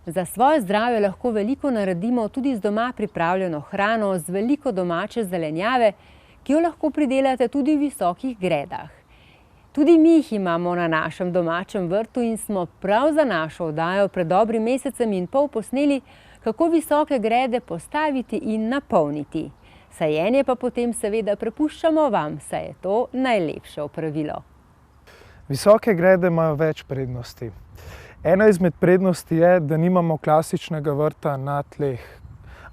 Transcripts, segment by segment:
Za svoje zdravje lahko veliko naredimo tudi z doma pripravljeno hrano, z veliko domače zelenjave, ki jo lahko pridelate tudi v visokih gredah. Tudi mi jih imamo na našem domačem vrtu in smo prav za našo oddajo pred dobrim mesecem in pol posneli, kako visoke grede postaviti in napolniti. Sajenje pa potem seveda prepuščamo vam, saj je to najlepše opravilo. Visoke grede imajo več prednosti. Ena izmed prednosti je, da nimamo klasičnega vrta na tleh,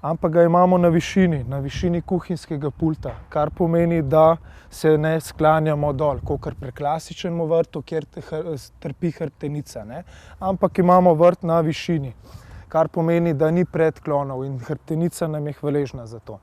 ampak ga imamo na višini kuhinjskega pulta, kar pomeni, da se ne sklanjamo dol, kakor pri klasičnem vrtu, kjer trpi hrbtenica, ampak imamo vrt na višini, kar pomeni, da ni predklonov in hrbtenica nam je hvaležna za to.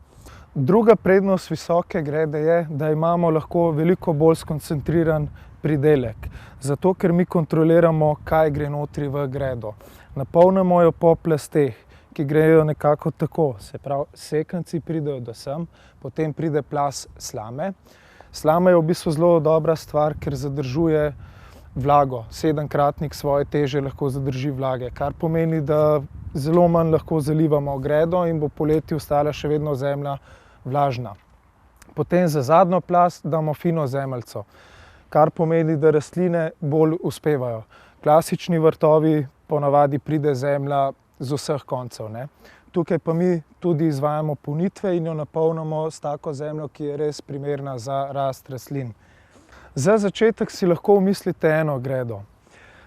Druga prednost visoke grede je, da imamo lahko veliko bolj skoncentriran pridelek, zato ker mi kontroliramo, kaj gre notri v gredo. Napolnimo jo po plasteh, ki grejo nekako tako, se pravi, sekanci pridejo do sem, potem pride plast slame. Slama je v bistvu zelo dobra stvar, ker zadržuje vlago. 7-kratnik svoje teže lahko zadrži vlage, kar pomeni, da zelo manj lahko zalivamo gredo in bo poleti ostala še vedno zemlja vlažna. Potem za zadnjo plast damo fino zemeljco, kar pomeni, da rastline bolj uspevajo. Klasični vrtovi ponavadi pride zemlja z vseh koncev, Tukaj pa mi tudi izvajamo polnitve in jo napolnimo s tako zemljo, ki je res primerna za rast rastlin. Za začetek si lahko umislite eno gredo.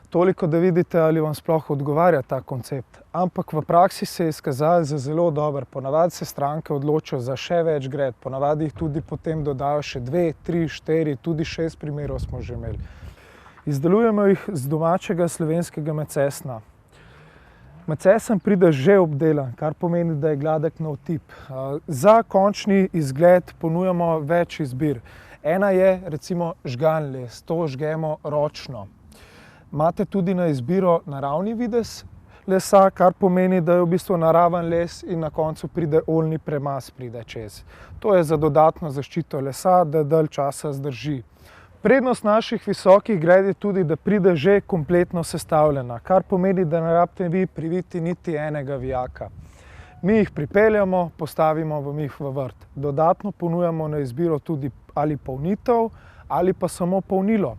Toliko, da vidite, ali vam sploh odgovarja ta koncept. Ampak v praksi se je izkazalo za zelo dober. Ponavadi se stranke odločijo za še več gred. Ponavadi jih tudi potem dodajo še 2, 3, 4, tudi 6 primerov smo že imeli. Izdelujemo jih z domačega slovenskega macesna. Macesen pride že obdelan, kar pomeni, da je gladek na otip. Za končni izgled ponujamo več izbir. Ena je recimo žgan les, to žgemo ročno. Imate tudi na izbiro naravni videz lesa, kar pomeni, da je v bistvu naraven les in na koncu pride oljni premaz pride čez. To je za dodatno zaščito lesa, da dalj časa zdrži. Prednost naših visokih gred je tudi, da pride že kompletno sestavljena, kar pomeni, da ne rabite vi priviti niti enega vijaka. Mi jih pripeljamo, postavimo njih v vrt. Dodatno ponujamo na izbiro tudi ali polnitev ali pa samo polnilo.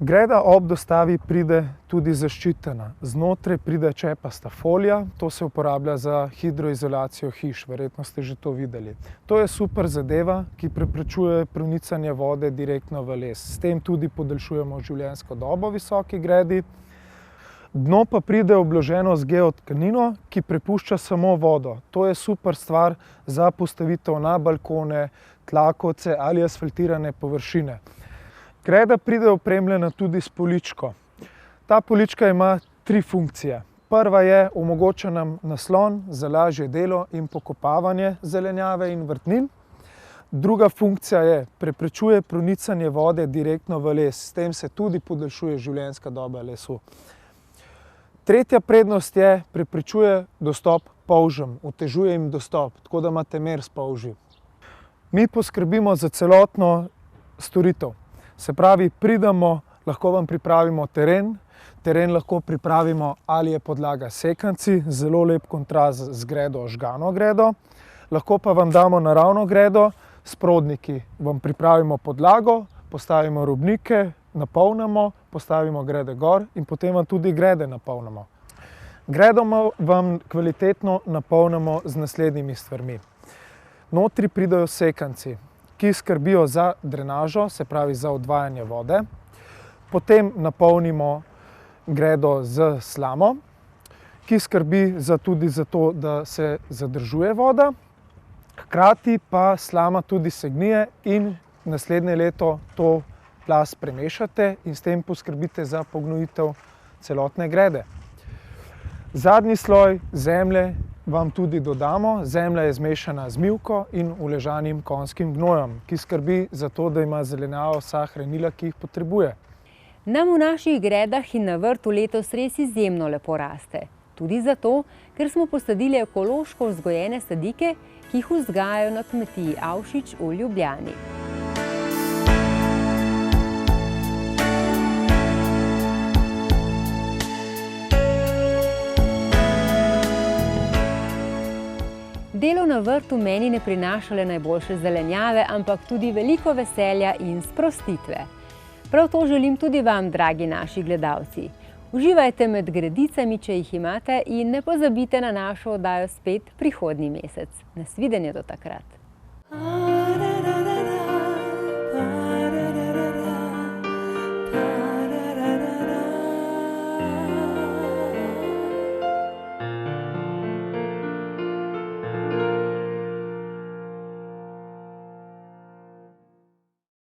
Greda ob dostavi pride tudi zaščitena. Znotraj pride čepasta folija, to se uporablja za hidroizolacijo hiš, verjetno ste že to videli. To je super zadeva, ki preprečuje pronicanje vode direktno v les. S tem tudi podaljšujemo življenjsko dobo visoki gredi. Dno pa pride obloženo z geotkanino, ki prepušča samo vodo. To je super stvar za postavitev na balkone, tlakovce ali asfaltirane površine. Greda pride opremljena tudi s poličko. Ta polička ima 3 funkcije. Prva je, omogoča nam naslon za lažje delo in pokopavanje zelenjave in vrtnin. Druga funkcija je, preprečuje pronicanje vode direktno v les. S tem se tudi podaljšuje življenjska doba lesu. Tretja prednost je, preprečuje dostop polžem, otežuje jim dostop, tako da imate mer s polži. Mi poskrbimo za celotno storitev. Se pravi, pridemo, lahko vam pripravimo teren lahko pripravimo, ali je podlaga sekanci, zelo lep kontrast z gredo, žgano gredo. Lahko pa vam damo naravno gredo, s prodniki vam pripravimo podlago, postavimo robnike, napolnimo, postavimo grede gor in potem vam tudi grede napolnimo. Gredo vam kvalitetno napolnimo z naslednjimi stvarmi. Notri pridejo sekanci, ki skrbijo za drenažo, se pravi za odvajanje vode. Potem napolnimo gredo z slamo, ki skrbi tudi za to, da se zadržuje voda. Hkrati pa slama tudi se gnije in naslednje leto to plast premešate in s tem poskrbite za pognojitev celotne grede. Zadnji sloj zemlje vam tudi dodamo. Zemlja je zmešana z mivko in uležanim konjskim gnojem, ki skrbi za to, da ima zelenjava vsa hranila, ki jih potrebuje. Nam v naših gredah in na vrtu letos res izjemno lepo raste. Tudi zato, ker smo posadili ekološko vzgojene sadike, ki jih vzgajajo na kmetiji Avšič v Ljubljani. Delo na vrtu meni ne prinaša le najboljše zelenjave, ampak tudi veliko veselja in sprostitve. Prav to želim tudi vam, dragi naši gledalci. Uživajte med gredicami, če jih imate, in ne pozabite na našo oddajo spet prihodnji mesec. Nasvidenje do takrat.